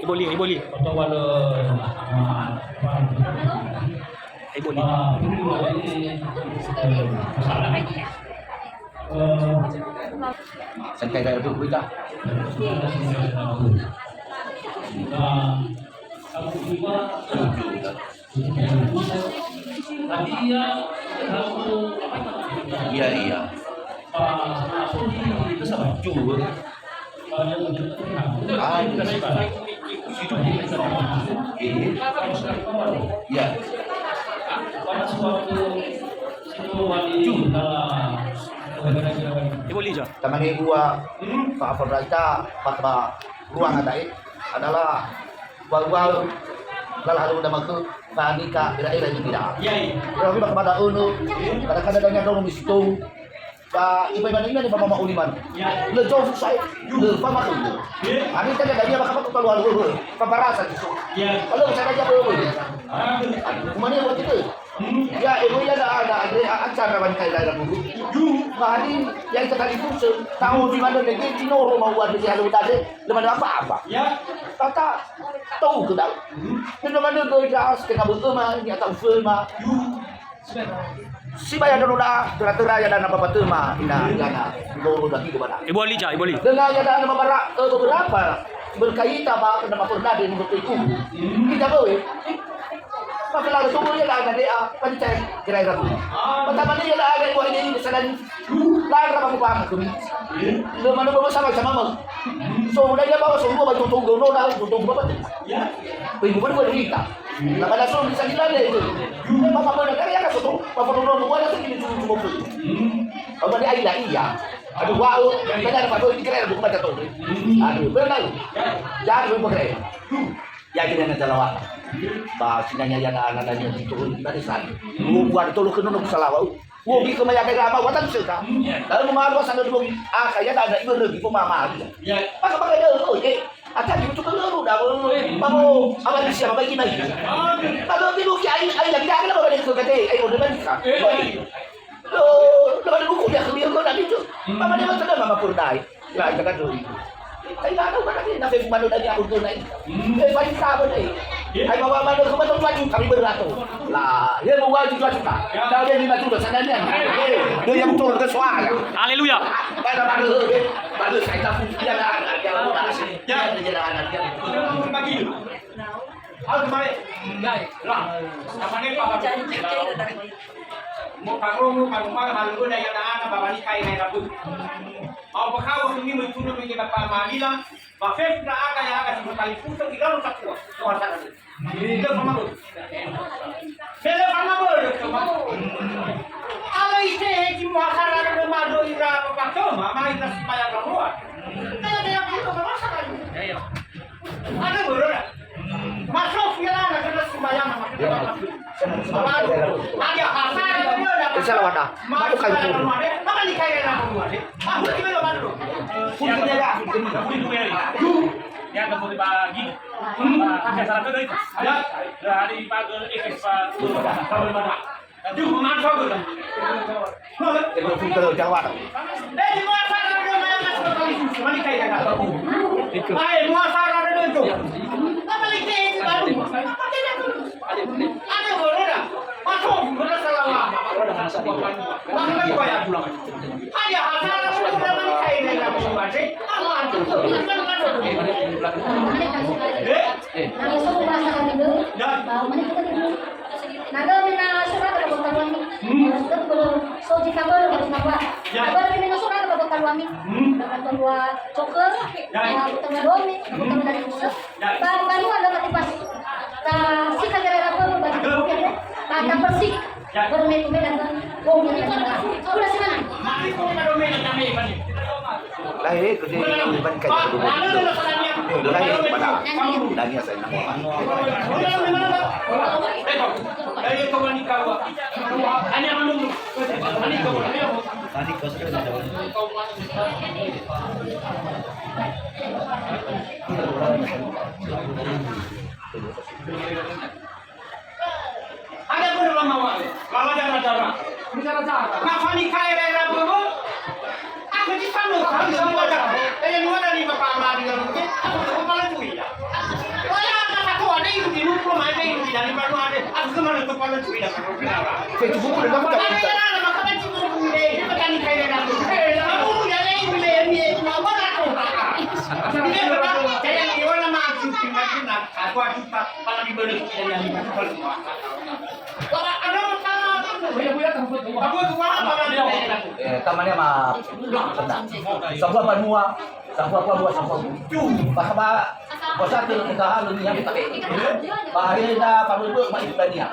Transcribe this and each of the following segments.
Iboli, iboli. Iboli. Saan kayo tayo tuloy ka? Iya, iya. Sama juga. Iya. Iboli aja. Teman gua Pak Fabrika Pak ruang adalah gua lalu udah masuk panika kira-kira itu tidak. Tapi kepada unu kadang-kadang dong misitu Pak ibu ibu ini Pak Mama Uliman. Le jauh saya le Pak Mama itu. Ani tadi ada dia bakal keluar dulu. Paparasa itu. Kalau saya aja dulu. Kemana buat itu? Ya ibu ya ada acara bantai daerah dulu. Hari yang sekali itu tahu di mana lagi Cino mau buat di halu tadi, lemah apa? Ya. Kata tahu ke dah. Di mana tu jas kena bertema ni atau firma. Si bayar dulu dah, tera-tera ya dan apa tema ina dulu dah hidup dah. Iboli aja, iboli. Dengan ya dan beberapa berkaitan apa kena pernah di mulut itu. Kita boleh. Masalah itu dia lah dia pancen kira-kira. Pertama dia lah ada buat ini kesalahan. Lain apa paham tu. Lu mana bawa sama mau. So dia bawa semua baju tunggu no dah tunggu berapa tu. Ya. Ibu pun buat cerita. Nah pada so bisa dilalui itu. Papa pun ada ya kan tu. Papa pun buat ada tu cuma tu. Kalau dia ada iya. Aduh wow, benar apa tu kira bukan baca tu. Aduh benar. Jangan lupa kira. Ya kita nak jalawat. Sinanya ya anak-anaknya diturun dari sana. Buat tolong kena nak salawat. Wogi kemaya kaya apa watan suka. Lalu memalu sana dulu. Kaya ada ibu lagi pemama. Ya. Pakai dia oh akan itu keluru dah. Mau apa siapa bagi lagi. Kalau dulu kiai lagi dah kenapa dia suka teh. Udah kan. Lepas buku dia keliru kau nak itu. Mama dia macam mana mama purnai. Ya kita dulu. Ay ano ba natin na fake mano na niya ako na paling sabon ay mawamano ko matong lagi kami berato lah ya mau wajib juga dah dia 5 juta sana niya dia yang turun ke suara Haleluya. pada baru saya tak punya anak yang muda ya anak dia bagi al kemarin lah apa ni papa mau kamu hal ko na yan na babalik kay na po. Au pakao kung may tuno may pamamila, ma-fef na aga sa kaliputo igalo sa kuwa. Kuha sa kanila. Ito pamagod. Pero pamagod. Ala ite heki mo hasara na mado ira papato, mama ita supaya kamuha. Kaya ko mawasa kayo. Ano mo ro? Masuk ya na kada supaya makita. Ada hasara na Salah wadah. Madu kayu tu. Maka ni kaya na ko ni. Ah, bukan ni madu. Yang tak boleh bagi. Salah tu dah. Ya, hari pagi ekspres kalau mana. Jumpa mana kau tu? Kalau filter Jawa. Di masa ada mana masuk kali susu. Mana kaya na ko. Ay, masa ada tu. Apa lagi baru? Apa dia tu? Ada boleh dah. Masuk benar salah. Makanya bayar pulang. Ada hasara sudah menikah ini dalam sebuah sih. Apa antum? Nagawin na surat na pagkaluan mi. So di kabel na pagkaluan. Kabel mi na surat na pagkaluan mi. Pagkaluan choker, pagkaluan domi, pagkaluan dari usus. Baru ada katipas. Ta sika gara apa bagi bukan. Ta persik. Baru mi dan oh mi na. Udah sih mana? Lahir kerja bukan kayak dulu. Lahir pada dania saya nama. Dari kawan kau, ani yang menunggu, ani kau, ani kau sudah ada. Ada pun lama waktu, lama jalan. Bicara cara. Nafani kaya dari rabu, aku di sana. Ano kami sa mga ka? Kaya mo na ni mapamali ng mga. Ako pala tuwi. Wala ka sa tuwa na yung ginupo man na yung dali pa no ate. Ako naman ito pala tuwi na ako pinara. Kaya tubuko na naman Ano ka na makaban siguro kung hindi. Di ba kani kayo na ako? Ako ya na yung bili wala ko. Sabi niya ba? Kaya iwan na mga shooting natin na ako at pa para di balik ko yan ni pala mo. Wala ano ka? Ako tuwa para di ako. Tama niya Sabuah panua, sabuah buat sabuah bucu. Bahwa bosan tu kita halu ni yang kita. Bahaya dah pamulu mak ibania.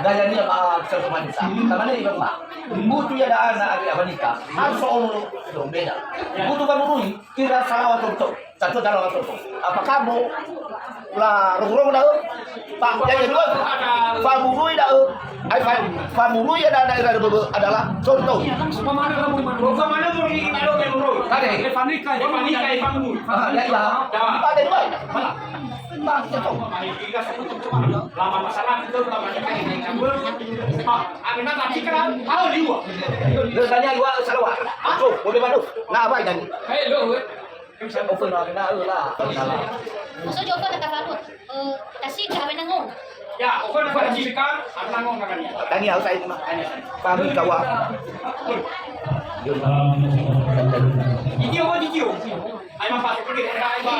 Gaya ni mak sama ni sa. Tama ni ibang mak. Bucu ya dah anak ari abanika. Asol do beda. Bucu pamulu kira salah waktu satu dalam waktu. Apa kamu là rung dah. Pak yang kedua pamulu dah. Ai pamulu ya dah adalah contoh. Pemana mau ni kalau ke muru. Tadi Panika pamu. ya ya. Ada dua. Mana? Bang contoh. Lama masalah itu lama kayak ini ngambul. Amin nak cikran. Tahu liwa. Tanya gua salah. Tuh, boleh bantu. Nah, apa ini? Hey lo. Open na lah. Maksud Joko tak kalut. Kasih kawin nangong. Ya, open na cikran. Ang nangong ka kanya. Tani ako sa inyo. Pamit kawa. Dikiyo. Ay mapasok ko din. Ay ba?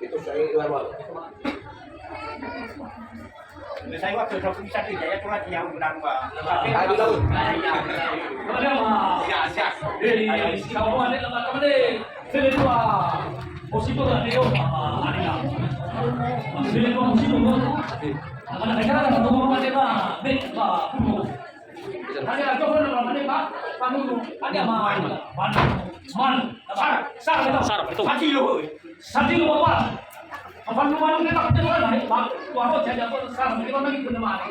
Itu saya luar. Saya waktu itu bisa tidak ya cuma yang menang ba. Di laut. Satu apa? Apa lumayan ni tak jalan ni? Walau jadi apa sekarang ni orang lagi benar mana?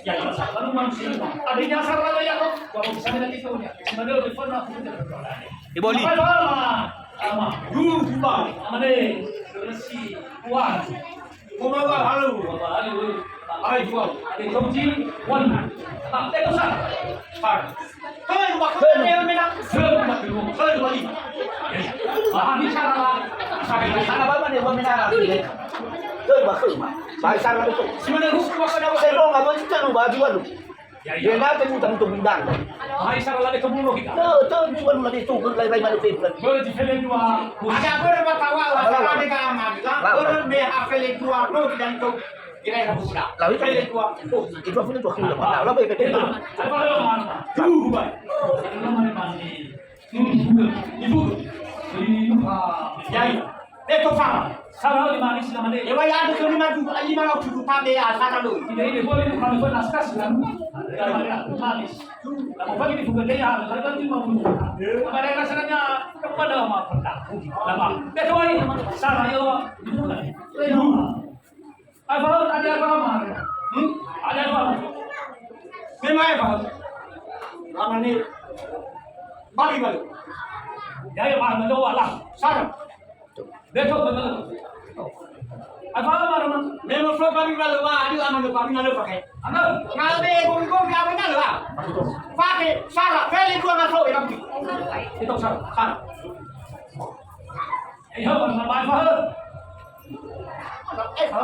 Ya, kalau manusia adanya salah ya kok. Kalau bisa nanti tu ni. Sebenarnya lebih pernah aku tidak berjalan. Di Bali. Ama. Jumpa. Amane. Resi kuat. Kumawa halu. Halu. Ay kuat. Ada somji wan. Tak tengok sah. Par. Kau waktu ni memang. Kau Bali. Ah, ni salah. Sana ba ni wamina? Tuh bakul mah. Baik sana itu. Sebenarnya hukum apa dah? Saya mau ngabon itu nu babi walu. Dia nak utang tu bindang. Ay salah lagi kemulo kita. Tuh ni walu lagi tu lai mana tu. Boleh dipilih dua. Ada apa yang bertawa? Salah ni kan aman. Boleh be apelin dua. No dan tu. Kira yang budak. Lalu pilih dua. Itu apa tu aku dah. Lalu be pe. Apa yang mana? Dua. Itu mana mandi? Ibu. Yai. Itu sama. Salah lima ni sila mana? Ewa ya ada lima orang cukup pandai asal lu. Ini boleh bukan bukan naskah sila. Manis. Kamu bagi di bukan dia. Kalau lima puluh. Apa dia rasanya kepada mak pertah. Lama. Betul ini. Salah yo. Apa ada apa mak? Ada apa? Memang apa? Lama ni. Bagi balu. Jaya mana lo lah. Salah. Betul betul. Apa mana? Memang flow kami malu mah, aduh aman kami malu pakai. Aman. Ngabe gong kami malu ah. Pakai salah, kali dua masuk ya kami. Itu salah. Ayo mana apa?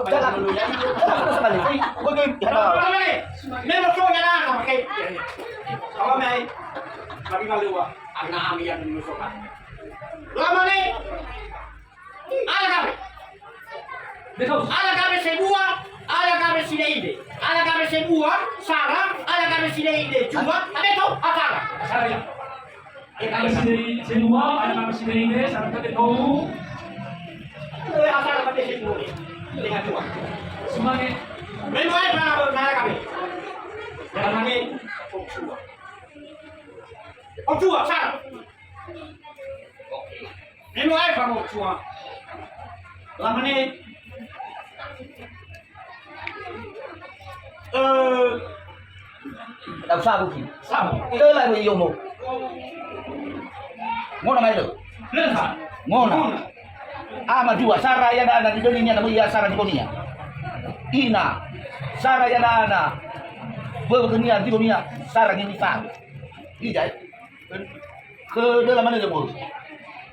Jalan dulu ya. Sekali. Bagi. Memang flow ya lah pakai. Kalau mai kami malu ah. Anak kami yang menusukkan. Lama ni. Ala kami. Betul. Ala kami semua, ala kami sini ide. Ala kami semua, Sarah, ala kami sini ide. Cuma, betul, akal. Sarah ya. Kami sini semua, ala kami sini ide. Sarah betul. Akal kami semua. Dengan cuma. Semuanya. Memang ala kami. Yang kami, Sarah. Memang kamu cuma. 2 menit. Làm sao cũng kịp. Sao? Tới lại với yêu một. Ngon mày được. Lên hả? Ngon à? Ama jua Sarayana na didolinya na muya Sara Dibonia. Ina Sarayana na berkenia Dibonia Sara Ginifa. Ijai. Ke dalam mana dia mau?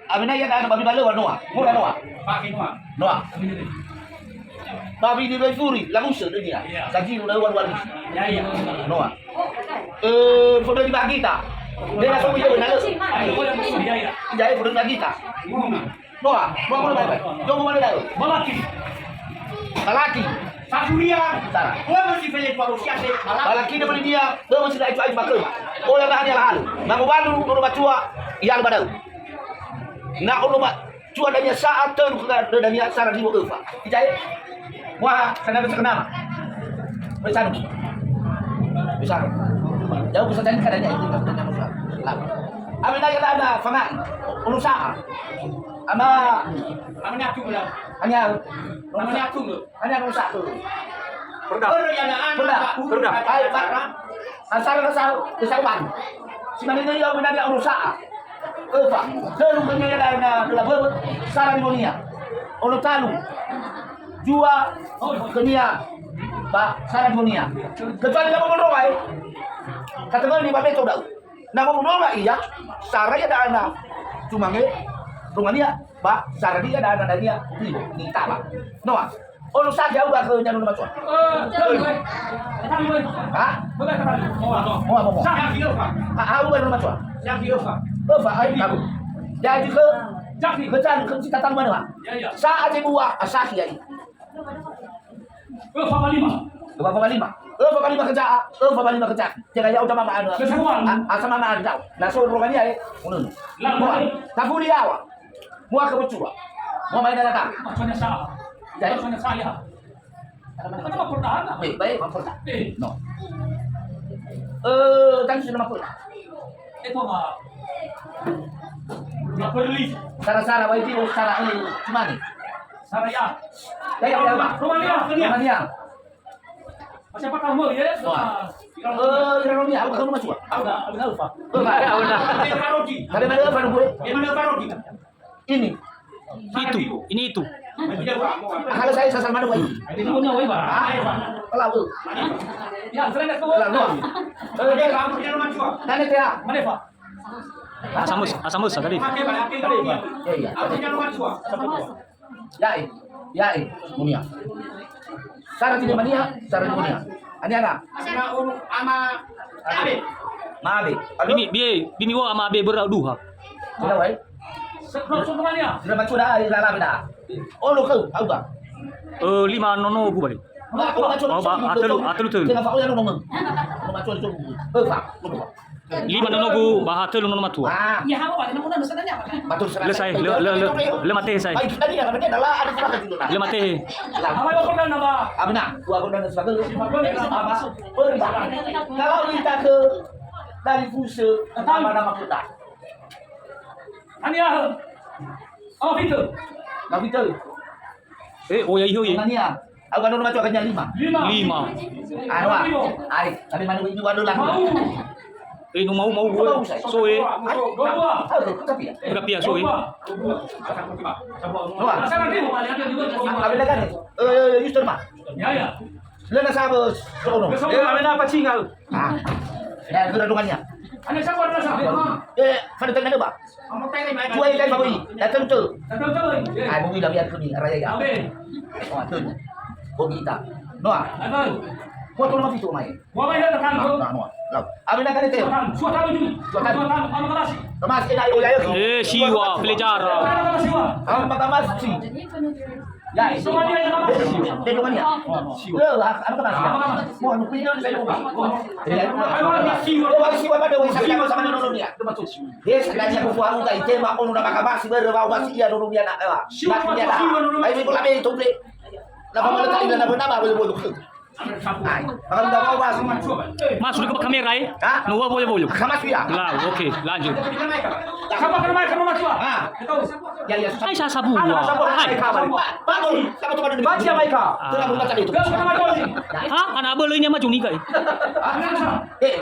Abina ya ada babi balo Noah. Mula Noah. Pakai Noah. Noah. Babi di Furi, langsung sudah dia. Saji udah wan-wan. Ya ya. Noah. Foto di bagi tak? Dia langsung dia benar. Ya ya. Ijai foto di bagi tak? Noah, mau mana baik? Jom mana dah? Malaki. Malaki. Sasuria. Sarah. Gua mesti pilih manusia sih. Malaki dia beli dia, dia masih dah itu bakal. Oh yang dah dia lahal. Nak balu nuru bacua, yang badau. Nak nuru bacua danya saat tu danya Sarah di bawah. Ijai. Wah, sana bisa kenapa? Bisa. Bisa. Jauh bisa jadi kadanya itu kadanya bisa. Amin lagi ada fangan. Urusan. Ama Namanya aku bilang. hanya Namanya aku loh. hanya rusak tu. Perda Perda. Baik, Pak. Asal kesawan. Si mana dia yang benar rusak. Pak. Terus punya ada belabur Sarah Dibonia. Ono talu. Jua kenia Pak Sarah Dibonia. Kecuali kamu menolak. Kata kau ni bapak tu dah. Nama menolak iya. Sarah ya ada anak. Cuma ke rumah dia, Pak, Sarah dia ada anak dia, ni tak Pak. Noah, oh lu saja udah ke nyanyi rumah tuan. Hah? Mau. Siapa dia, Pak? Aku bukan rumah tuan. Siapa dia, Pak? Pak, ayo kamu. Jadi ke jalan ke cita tan mana Pak? Saat aja buah asasi ya. Berapa lima kerja. Jangan ya udah mama ada. Asal mama ada tahu. Nah so rumah dia ulun. Tapi dia awak. Mua ke bocua. Mau main datang. Macamnya salah. Jadi Macamnya saya. Kenapa pertahan? baik, mampulah. No. Kan sudah mampulah. Itu mah. Dia perli. Sara baik itu Sara ini cuma nih. Saraya. Ya, Pak. Rumania. Siapa kamu ya? Rumania, aku ke rumah cua. Ada Alfa. Ada Parodi. Ada mana baru gue? Mana Parodi? Ini. Itu. Kalau saya sasal mana baik? Ini punya wae, Pak. Kalau Ya, selain itu. dia Kamu punya rumah cua. Tanya dia. Mana, Pak? Asamus tadi. Pakai tadi, Pak. Iya. Aku punya rumah cua. Ya, Munia. Sara tidak mania, Sara di Munia. Ani anak. Sana ama Abe. Maabe. Aduh. Bimi wo ama abe berduha. Sudah baik. Sebenarnya. Sudah macam dah, dah dah. Oh, lu kau, tahu tak? 5 nono ku balik. Atelu tu. Jangan fakir yang ngomong. Macam itu. Pak, lu. 5 nono ku bahatelu nono matua. Ya, hawa, nak muna dosa tanya. Matur Selesai. Le mate sai. Baik, tadi ya, namanya adalah ada surat itu lah. Le mate. Apa yang kau nama? Abna, gua dan sebagai kalau kita ke dari Fuse, nama kita. Ania. Oh, itu. Kau itu. Oh ya iyo ye. Mania. Aku kan rumah cakapnya 5. 5. Anu ah. Ari, tapi mana itu ada lah. No mau gue. So eh. Dua. Tapi ya. Berapa ya so eh? Abi dah kan. Yuster mah. Ya. Lena sabar. Sono. Apa cingal? Ah. Ya, kedungannya. Anda siapa? Pada tengah apa? Kamu tanya mai. Cuai kan babi. Datang tu. Betul. Ai bumi dah biar kuni raya ya. Abe. Oh, tu. Bumi kita. Noah. Abe. Kau tu nama itu mai. Gua mai dah kan. Noah. Lau. Abi dah kan itu. Suatu dulu. Suatu kamu kasih. Tomas ina yo ya. Siwa pelejara. Kamu pertama si. Ya, itu Semua dia yang nama. Dia dengannya. Apa kena? Mau nupi dia saya lupa. Dia si pada wis sama sama nono dia. Dia sekalian aku buang kai tema ono na makabasi berwa wasi dia nono dia nak. Nak dia dah. Ai ni pula be tu ble. Na pamala kali na nama boleh boleh. Ay, bakal daw ako baso. Masuk ke kamera eh? Ha? Nuwa boleh. Kamas ya. Lah, okey, lanjut. Ah. Ya ya. Hai sa sabu. Ano sabu? Hai. Ay, kabar. Bago. Kamu tuh ada. Baca Maika. Tuh aku baca itu. Ha, anak boleh nya maju ni kai. Eh,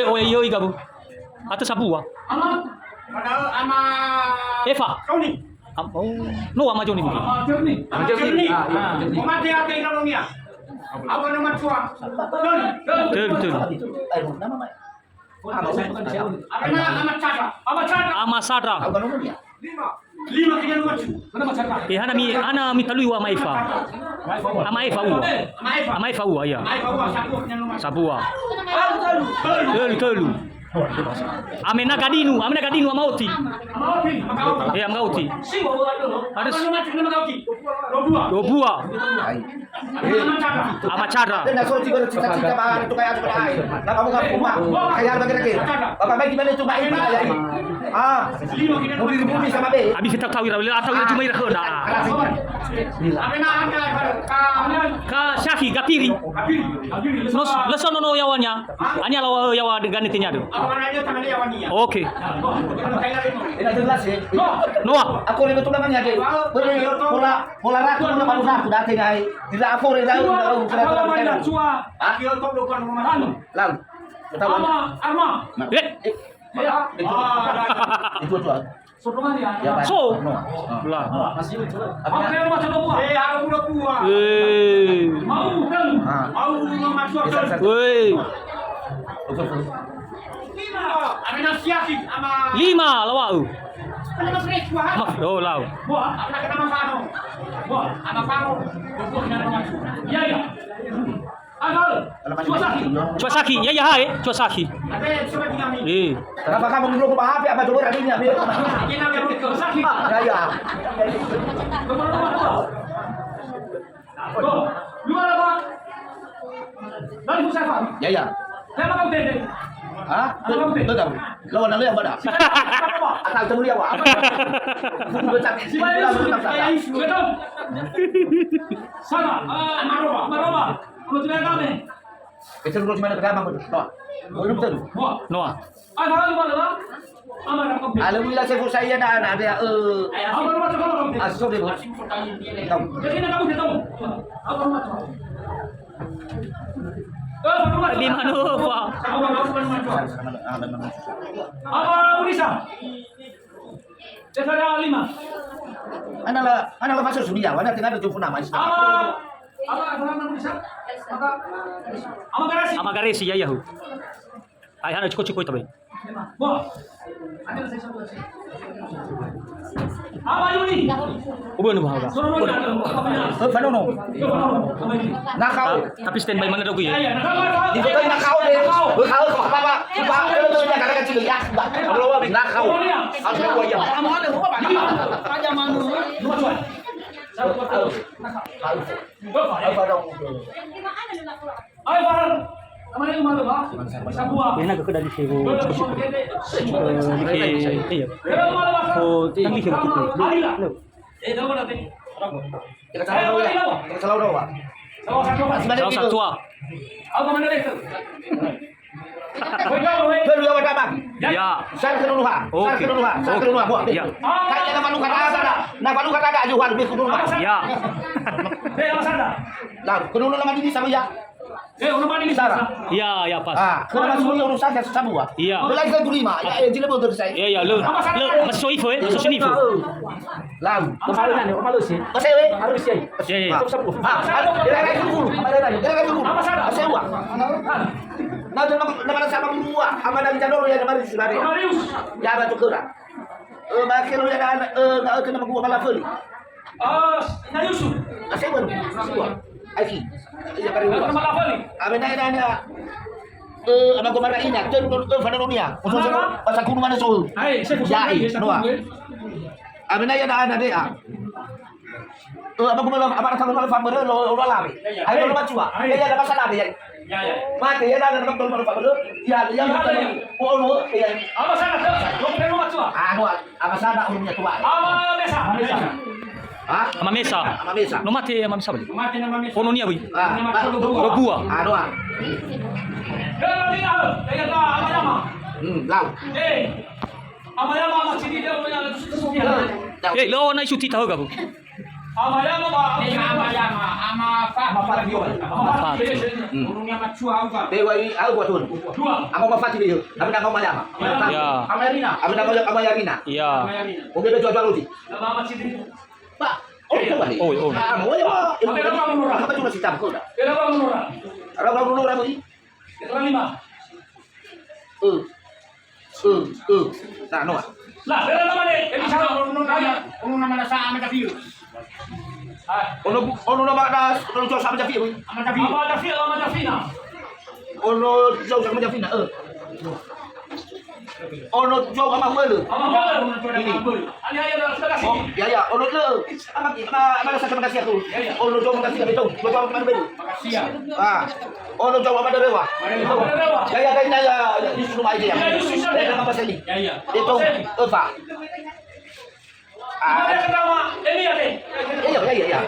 Oh, iya iya gabu. Atau sabu ah. Eva. Oh, Nuwa maju ni. Betul. Ay, nama Mai. Ama Sadra. Aku kan dia. Hana mi talui wa Maifa. Ama Eva u. Ama Eva u ya. Sabu ah. Telu. Amena gadinu amauti. Ya amauti. Ada dua. Ama Cadra. Dan aku juga cita-cita banget itu kayak apa lain. Nah, kamu nggak rumah. Kayak apa kira-kira? Bapak baik gimana itu main ya ini? Ah, mau di bumi sama be. Abi kita tahu ira atau ira cuma ira kena. Ka Syaki Gapiri. Nos lesono no yawannya. Anya lawa yawa dengan itinya tu. Okey. Ini jelas ya. Noah. Aku ini betul namanya deh. Pola raku pola baru raku datang ai. Tidak apa orang tahu. Lalu. Betul. Eh. Itu tuh. Ya, Pak. So. No. Lah. Woi. 5 lawa u. Oh lau. Cuasaki, ya hai, Cuasaki. Kenapa kamu belum paham ya? Apa dulu tadinya? Ya ya. Ya ya. Hah? Betul. Lawan lu yang mana? Asal temu dia apa? Buku becak. Sana, Maroma. Kalau tidak kami. Kecil terus mana kerama betul. Belum betul. Noah. Ada hal mana? Amar aku. Alhamdulillah saya dah ada Amar macam kamu. asal dia. Jadi nak kamu tahu. Apa macam? Di mana Pak? Apa Unisa? Cesar 5. Anak masuk sudah. Mana tinggal ada tujuh nama. Apa Unisa? Apa garasi? Ama garesi ya yahu. Ai hana cukup tabe. Wah. Ada saya sebut. Apa Yuni? Ubon ba? Suruh Fanono. Nakau. Tapi standby mana daw ya? Di situ nakau deh. Nakau apa? Pak, itu yang kata kecil ya. Nakau. Aku gua ya. Kamu ada rumah Pak? Aja manu. Dua cuan. Apa dong? Ayo Farhan. Kemana itu malu Pak? Sabua. Yana ka kada di sego. Iya. Malu Pak. Oh, tapi ke betul. Alila. Dalam nanti. Kita salah dulu ya. Kita salah dulu, Pak. Salah satu Pak. Salah satu ah. Apa mana itu? Dulu ya apa? Ya. Saya dulu ha. Saya dulu ha. Saya dulu ha. Buat. Ya. Kayak nama lu kata ada. Nama lu kata ada Johan lebih dulu ha. Ya. Apa sana? Lalu kedua nama ini sama ya. Orang mana ini Sarah. Ya, ya pas. Ah, kalau masuk urusan saya sama buat. Iya. Belai saya lima. Ya, jadi betul saya. Ya, ya, lu. Masuk info eh, masuk info. Lalu. Kemarin ada apa lu sih? Masih we. Harus sih. Ya, ya. Ah, ada kira-kira dulu. Kira-kira dulu. Apa sana? Masih wa. Nah, nama sama dua. Ama dari jalur ya nama sudah. Marius. Ya, ada tuh kira. Makin lu ya ada kena gua malah feli. Marius. Masih baru. Masih wa. Aiki. Ya kari wa. Nama apa nih? Amin ada. Ama gua marah ini. Tuh pada dunia. Khusus pasal gunung mana soal. Hai, saya Ya, Noah. Amin ada deh. Apa gua malah apa kalau malah famber lo lari. Ayo lo macua. Ya ada masalah deh. Ya, ya. Mati ya ada kalau malah famber. Ya, ya. Oh, ya. Apa sana? Lo perlu macam apa? Apa sana umumnya tua. Apa biasa? Ha? Amamesa. Amamesa. No mati amamesa bali. Mati na mami. Ono niya boy. Ah, Do buah. doa. Lau. Lo na isuti tahu gabu. Ama Urungnya macua uga. Dewa ini aku buat tuan. Aku mau fatih dia. Aku nak kau mayama. Ya. Amarina. Aku nak kau mayarina. Iya. Oke, betul jual roti. Pak. Oh, coba nih. Oh. Ah, mau ya. Apa cuma sitam kau dah? Berapa dulu ramu ini? Nah, no. Ono nama sa ama kafiru. Ono nama das, ono jauh sama Jafi. Ama kafiru. Ono jauh sama Jafi na. Ono jauh sama Wele. Oh, ya. Ono le. Ama rasa terima kasih aku. Ono jauh terima kasih betul. Jauh sama Wele. Makasih. Ah. Ono jauh sama Dewa. Ya, kayaknya di rumah aja ya. Dari apa sini? Ya. Itu Eva. Iya.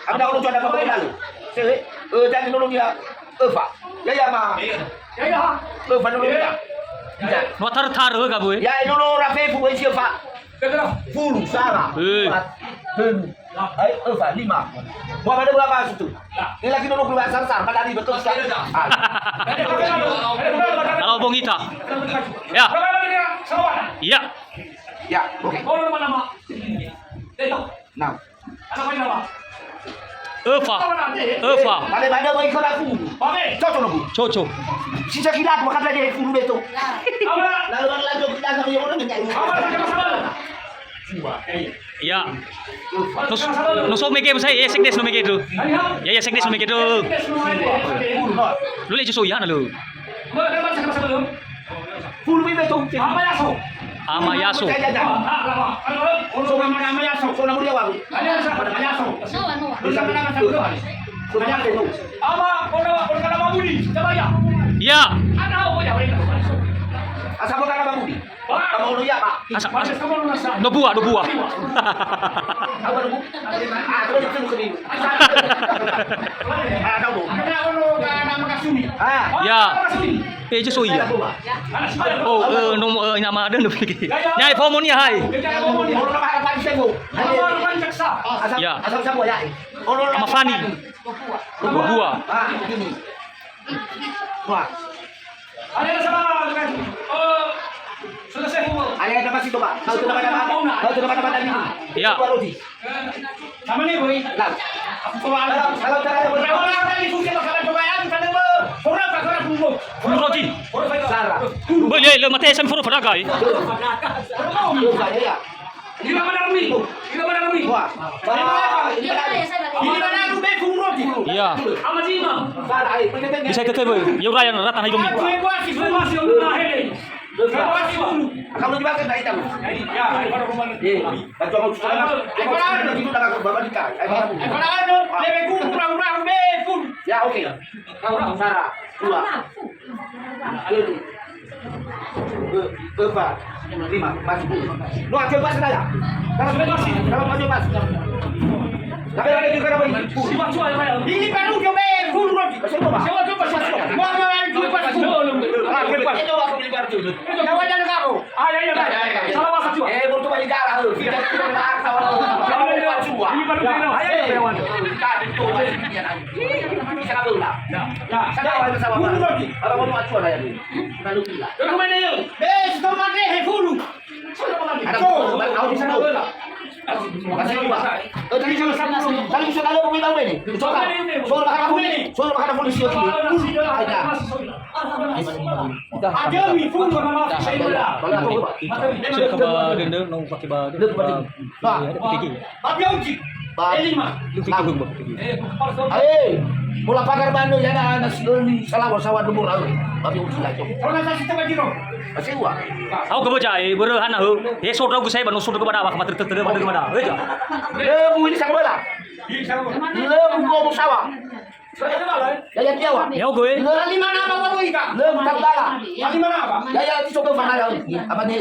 Ada orang jual apa lalu? Saya, jangan nolong dia Eva. Ya ma. Eva nolong dia. Tidak. No tar gabu. Ya nolong Rafi fu isi Eva. Full Sarah. Eva 5. Mau ada berapa situ? Ini lagi nolong keluar sar padahal betul sekali. Kalau bongita. Ya. Iya. Ya, oke. Nah. Eva. Pada mau ikut aku. Cocok nobu. Coco. Sisa kilat makan lagi fulu betul. Lalu lanjut kita sama yang orang mencari. Iya. No so mege saya ya sekdes no mege tu. Ya sekdes no mege tu. Lu le so ya na lu. Fulu betul. Amayaso. Ono sama Amayaso. So namu dia wabu. Iya. Asal bukan apa budi? Kamu lu ya pak? Do buah. Apa lu? Terus itu ke dia. Kamu. Ya. Je so iya. Oh, nama ada no lagi. Nyai pomon ya hai. Ono nama harapan sego. Ya. Asal sama ya. Ono Sama Fani. Buah. Ah, ini. Wah. Ada yang dapat situ pak? Tahu tu dapat tadi. Ya. Roti. Sama ni boy. Lah. Kalau cara Fulu roti. Sarah. Boleh le mate sam furu faraga. Ya. Wah. Iya. Sarah, Bisa tetep boy. Yo rayan ratan hai domi. kamu juga kan tahu. Baca mau sudah. Itu dah aku bawa nikah. Ya oke. Sarah, dua. Berapa? 5, masih 10. Lu aja pas saya. Kalau maju pas. Tapi ada juga apa ini? Ini baru coba full roti. Coba. Mau cuy pas full. Itu aku beli baru. Jawa jangan kau. Baru coba di garah lu. Kita nak tahu. Ini baru bisa kabel lah. Saya awal sama full roti. Kalau mau acuan aja dulu. Lalu gila. Ada kau bisa tahu. Makasih juga. Tadi bisa lalu pun tahu ini. Coba. Soal makan polisi itu. Ada. Sudah ke dende no pakai ba. Mula pagar Bandung ya na salawa sawat lumur awe. Tapi uji lagi. Masih uang. Aku ke baca beureuh hana heu. Esot ragu saya banu sud ke bada ka mater teu bada ke bada. Heuh. Lebu ini sang bola. Lebu go sawah. Saya kenal lah. Yaya Tiawa. Ya gue. Kali mana apa baru ika? Le Tambala. Kali mana apa? Yaya coba mana ya? Apa ni?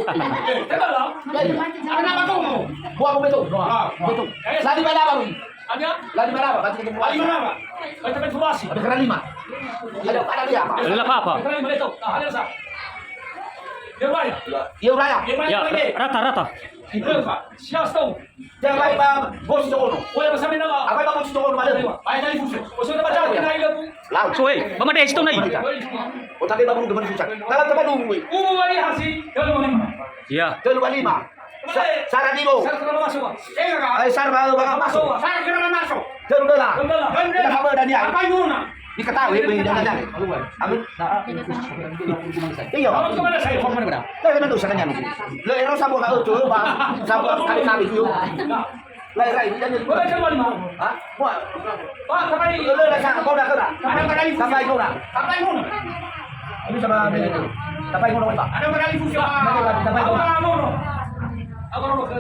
Kenal lah. Apa nama kamu? Buat aku betul. Betul. Lagi mana baru? Ada? Lagi mana apa? Baca Kali mana apa? Baca informasi. Ada kena 5. Ada dia apa? Adalah apa? Kenal mana itu? Ah, ada sah. Dia mana? Iya Raya. Ya, rata-rata. Itu Pak. Siapa tahu? Jangan baik bang. Bos Jokono. Oh, yang bersama dengan Apa yang bos Jokono mana? Ayah dari Fusu. Oh, sudah baca kenal ilmu. Laut. So, pamadeh situ nai. Oh tapi bang depan susah. Dalam tempat nunggu. Umumnya hasil kalau mana? Ya. Keluar 5. Sarah Dimo. Saya kenal masuk. Kak. Sar baru bang masuk. Saya kira masuk. Keluar lah. Kenal. Kita kabar dan dia. Apa yang mana? Diketahui begini dan ada. Amin. Iya. Kamu kemana saya? Kau mana berada? Lah kan tu sananya ni. Lah era sabu ka tu bang. Sabu kali tu. Lah rai dia ni. Boleh ke mana? Ha? Buat. Pak, sampai Lo dah kau dah kau dah. Sampai kau dah. Apa yang mana? Ini sama ni. Sampai kau dah. Ada berkali fusi. Sampai kau. Aku mau ke.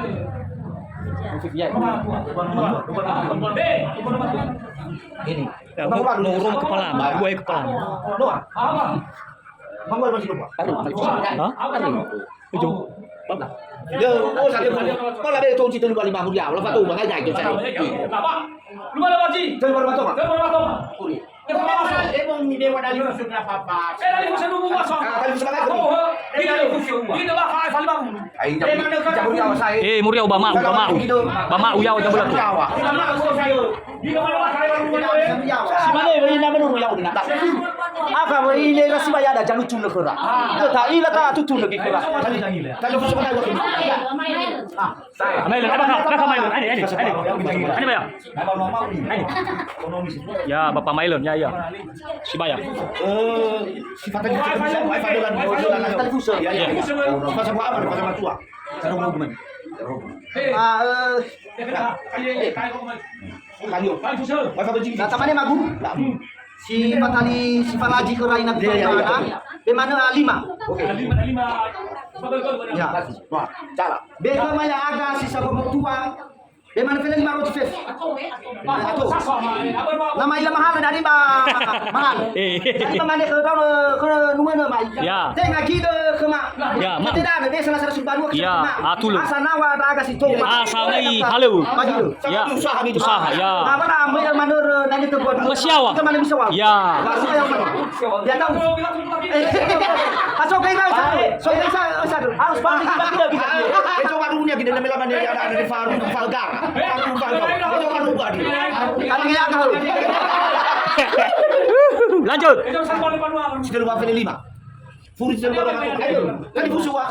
Ini. Nurung kepala, gue kepala. Doa. Apa? Manggal masih lupa. Hah? Ujung. Dia oh saya kau lah dia tu cerita 55 dia. Lepas tu bangai jadi saya. Apa? Lu mana lagi? Saya baru batok. Saya mau tahu. Dia mau masuk. Emang ni dewa dari fusi apa? Saya dari Fusu nunggu masuk. Kali semangat. Oh, dia dari Fusu. Ini dah kai fal bang. Ai jauh jauh saya. Muriau bama uyau jam bulan tu. Nama aku saya. Dia mana kai bang? Si mana ini nama nuru yang nak. Apa ini rasi bayar dah jangan lucu lekera. Kita tak ilah tak tutu lagi kera. Kalau fusu mana waktu. Mailen, apa Mailen? Ini bayar. Ya, Bapak Mailen, ya. Si bayar. Sifatnya kita wifi dolan tadi fusu. Ya. Pasal apa? Pasal matua. Kalau mau gimana? Kayu. Wifi begini. Nah, tamane magu. Si Fatali si Falaji ke Raina Bimana. Bimana 5. Oke. Ya. Wah, cara. Bega maya aga si Sabang tua. Bimana pila 5 roti fes. Nama ila mahal dari mahal. Jadi pemane ke tahu ke numana mai. Ya. Tengah kita ke mak. Ya, mak. Tidak ada salah satu baru ke Ya, atul. Asal nawa ada aga si tu. Asal nai halu. Ya. Usaha, ya. Apa nama yang manur nanti tu buat. Masyawa. Kita mana bisa wah. Ya. Masuk yang mana? Ya tahu. Asal kau ingat so saya harus balik kita kita. Itu warungnya kita dalam laman dia ada di Faru Falgar. Faru Falgar. Itu warung gua dia. Kali yang kau. Lanjut. Sudah lupa pilih 5. Furi sudah lupa. Ayo. Kan fusu wah.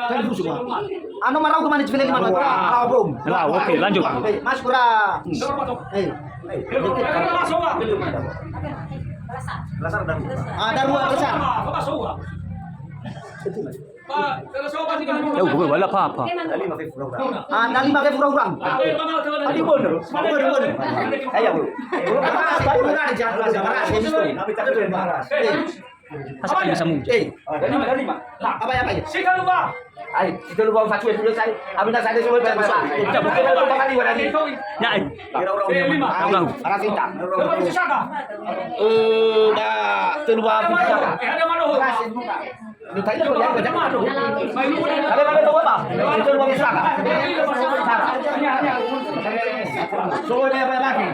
Kan fusu wah. Anu marau ke mana cipele 5 batu? Ah, belum. Lah, oke, lanjut. Mas kurang. Daruah besar. Ya, gue wala apa-apa. Dari 5 kurang. Adi bono. Bono. Ayo. Baru ada jalan baras ini. Asal bisa muncul. Dari 5. Apa ya? Sikat lupa. Ay, kita lupa facu itu saya. Abi nak saya semua pasal. Kita bukan lupa kali wala ni. Ya. Orang cinta. Dah terlupa kita. Ada mana? Ni tadi tu yang kerja mana tu? Ada mana tu apa? Kita lupa kita. So dia apa lagi?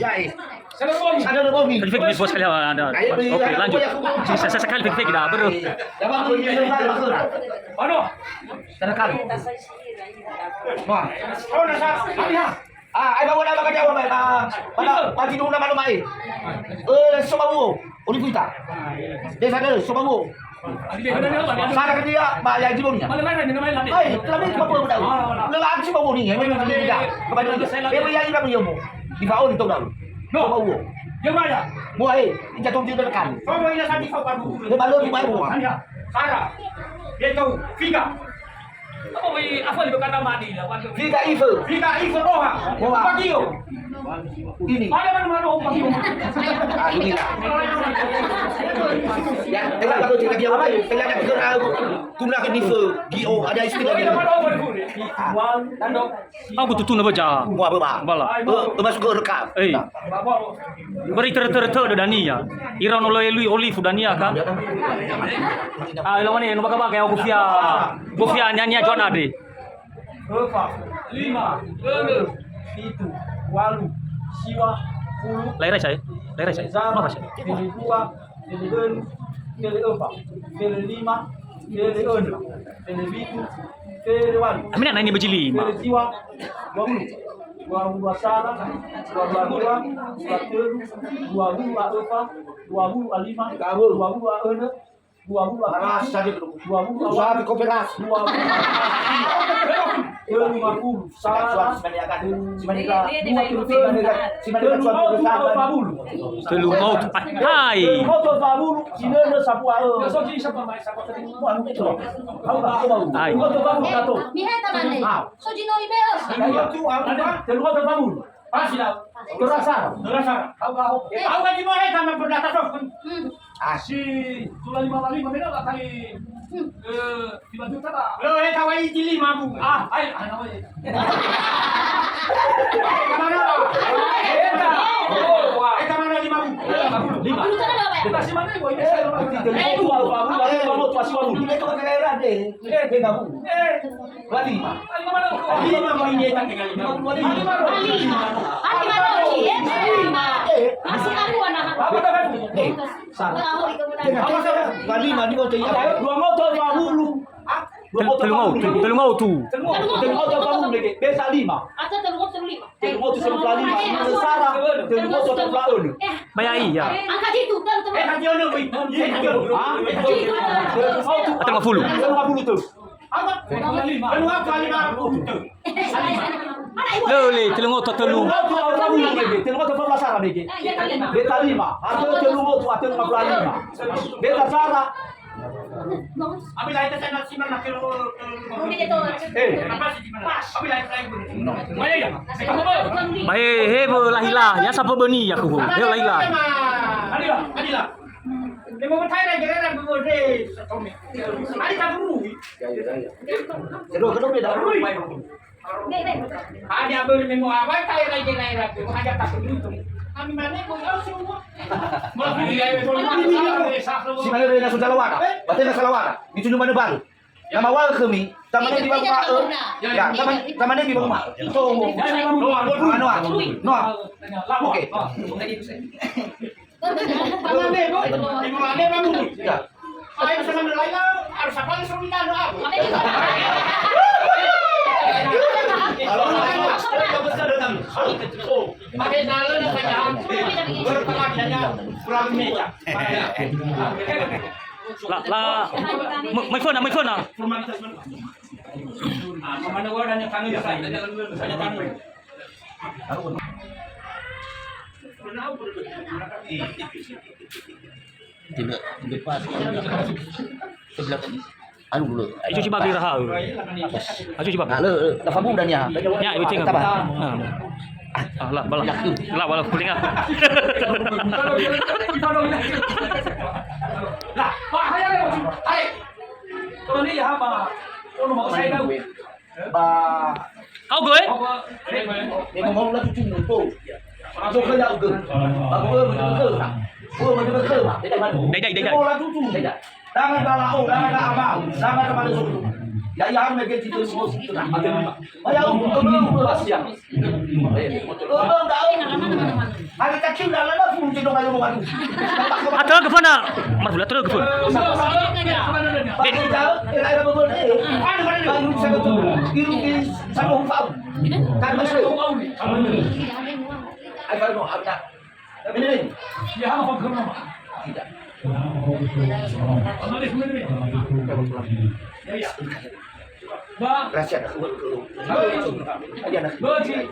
Jai. Ada lebih ni. Fik bos kali ada. Oke, lanjut. Sisa sekali fik dah baru. Dapat pergi ke mana? Ano? Terkal. Wah. Oh, nasa. Ay bawa nama kerja apa mai? Pagi dulu nama mai. Sobawu. Olivita. Desa ada Sobawu. Sana kerja bayar jibungnya. Ay, kami cuma perlu tahu. Lelaki Sobawu ni, memang tidak. Kepada dia. Dia bayar juga punya mu. Di bawah ni tahu dah. Sobawu. Yang mana? Muai, jatuh di terkan. Kau ini tadi kau baru. Dia baru di mai mu. Sarah. Dia tahu. Figa. Apa ni? Apa ni bukan nama ni lah? Liga Ife. Figa itu boha. Boha. Pagio. Ini. Ah, inilah. Ya, tengah kalau dia lagi apa? Tengah nak gerak guna ke nifu. Gio ada istilah dia. Aku tutu na baca. Buat apa? Bala. Masuk ke rekam. Eh. Beri ter da Dania. Iran oleh Olive Dania kan. Ah, lawan ni numpak apa kayak Gofia nyanyi John Ade. 5, 6, 7, 8, 10, Lahir saya. Apa saya? Pilih 2, pilih 6, pilih 4, pilih 5, pilih 6, pilih 7, pilih 8. Amin nak ini baju lima. Pilih jiwa 20. 22 salah, 22 23, 24, 25, 26, 22 Alas tadi belum. 22 Usaha kooperasi. 50 salah, Telu mau. Hai. Hai. Mihai tamane. So jino ibeo. Aku kan cuma sama berdata sok. Si Tula 55 beda lah kali 5 juta lah. Lo kawai jili mabu. Ayo, mana we? Mana? Mana 5.000. Lu cara apa? Kita si mana boy? Babu pasti babu. Itu kan daerah deh. Dia kamu. Bali. Ayo mana? Lima mau ini tak tinggal 5. Ali mana uji? Masih aku anak. Apa dah kan? Bali mandi kau tanya. Dua motor 20. Telu mau tu. Tengok motor babu lagi. Besa 5. Atau terus terlima. Tengok motor 95. Sarah. Tengok motor 30. Bayar iya. Angkat itu terus terus. Hati ono boy. Atau 50. 50 tu. Apa? 5 kali 50. Lele, telu mau telu. Tengok motor 14 Sarah lagi. Beta 5. Atau tengok motor atau 55. Beta Sarah. Abi lain saya nak simpan nak kilo. Apa sih gimana? Abi lain saya guna. Mana ya? Baik, berlahilah. Ya siapa beni aku. He lahilah. Adila. Lemo thai này cái là người để không mẹ. Ai ta cũng ngủ. Kedua beda. Ada beli memo apa thai này cái này là cái ada tak itu. Kami mana kau semua. Mau pilih Si mana dia nak sudah lawak. Berarti nak salawat. Itu cuma mana baru. Nama awal kami. Taman di bawah. Ya, taman di bawah. Itu Noah. Oke. Mana kamu? Ya. Saya sama lain harus apa yang suruh kita apa? Pakai dalam saja. Berpengaruhnya kurang meja. Lah. Mai phone ah. Formalitas mana? Mana gua dan yang tangan saya. Saya tangan. Tidak lepas. Sebelah anu dulu. Itu cuba bagi rahal. Aku cuba. Nah, dah kamu dah ni ah. Ya, itu tengok. Lah, bala kuning ah. Lah, Pak Hayang ni. Hai. Kalau ni ya apa? Kalau mau saya dah. Ba, Kau gue? dia ngomong lah cucu tu. Aku kerja aku. Aku betul-betul. Aku betul-betul. Dai. Orang cucu. Jangan kalau jangan abang, jangan kepada suku. Ya yang mereka itu semua itu nak. Ayah umur Asia. Hari kecil dah lah fungsi dong ayo baru. Atau ke mana? Mas bulat terus ke mana? Bagi jauh, era berbun. Baru saya betul. Irugi sama hufam. Kan masuk. Ayo kalau ada. Ini. Ya apa kau nama? Tidak. Ba, Rahasia dah. Aja nak. Berji.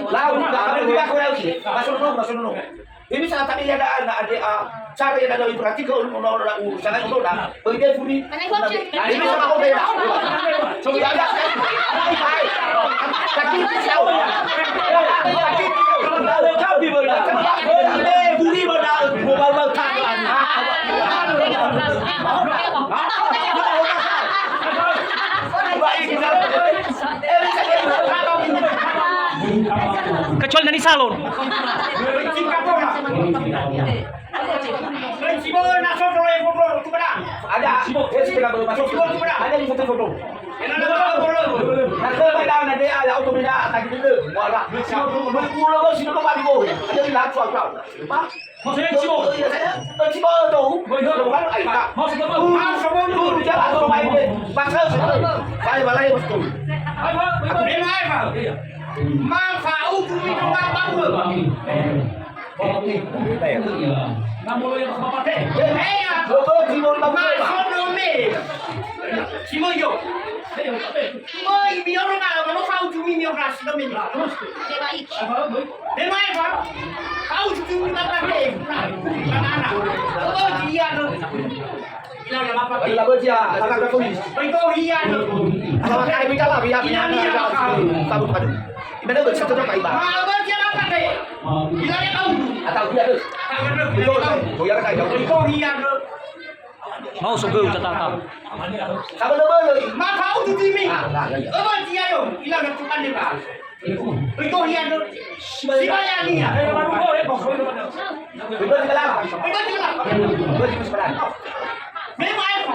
Lau, dah aku dah sih. Masuk dulu. Ini bisa tapi ada anak adik cara yang ada berarti kalau mau urusan itu dah bagi furi ini bisa mau beda coba ada kaki tahu ya kaki Kapi bola. Buri bola. Mobile kan. Kecuali dari salon. ada sepeda baru masuk ada di foto-foto nak pada nanti ada auto beda tak gitu wala mulu lo sino mati go ada di lahat sual kau pak Cibo tu kan ai tak dulu jalan tu main deh pasal saya balai betul Mang Fau cumi doang bangun. Namulo yang bapak teh. Hei ya. Mang Sonomi. Cimo yo. Oi, biar orang kalau Fau cumi ni orang sih demi lah. Demai Fau. Fau cumi apa teh? Banana. Oh dia tu. Ilang yang apa? Bila berjaya, tak polis. Itu dia tu. Sama kali kita lah biar kabut padu. Mana bersatu nak iba. Mau dia apa teh? Ilang yang tahu. Atau dia tu. Boyar kaya jauh. Itu dia tu. Mau sugeng tatang. Kalau lebih lagi. Ma Fau tu cumi. Nah, ya. Oh dia tu. Ilang yang tukan dia. Itu dia tu. Siapa ni ya? Betul sebelah. Itu dia. Betul sebelah. Memang apa?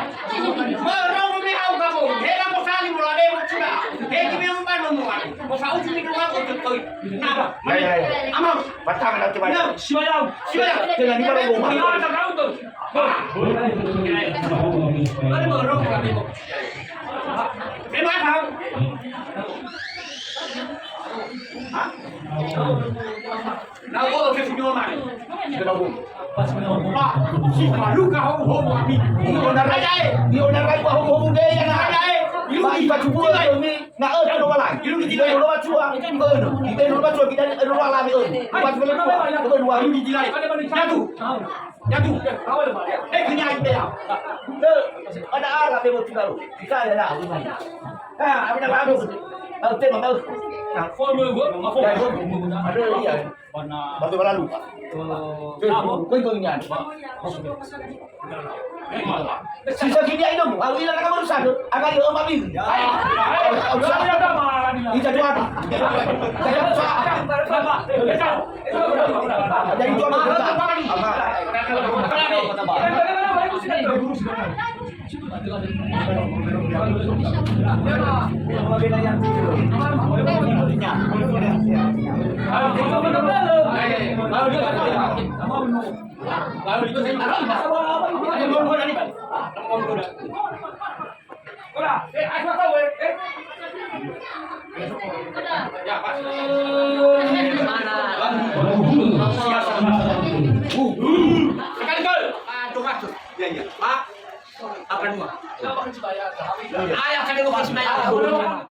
Merong memang kamu. Hela mo sali mo lade mo sudah. Heki memang ban mo mo. Mo sa uji ni rumah ko tutoy. Napa? Ya. Amam. Patang nak coba. Sibayang. Siapa? Dengan ni baru rumah. Ada kau tu. Ada merong kami mo. Memang apa? Nah,我就是牛马。 Kenapa? Pak, si malu kau homo kami. Di onar rai wa hong de ya na. Ba iba cubu ni na tu wala. Ilu di dai lo chua. Di dai lo chua kita lo wala ni Ba cubu lo ko lo wa Di dilai. Jatuh. Jatuh. Kena ite ya. Ada arah dia betul kalau. Kita ada lah. Apa nak lalu? Tengok tahu. Formula gua, ngapa? Ada dia. Batu berlalu. Kau ikut nyan. Sisa kini itu, aku hilang kamu rusak. Akan dia mami. Kita jual. Saya rusak. Jadi jual Ayah kan dia bukan sebenarnya.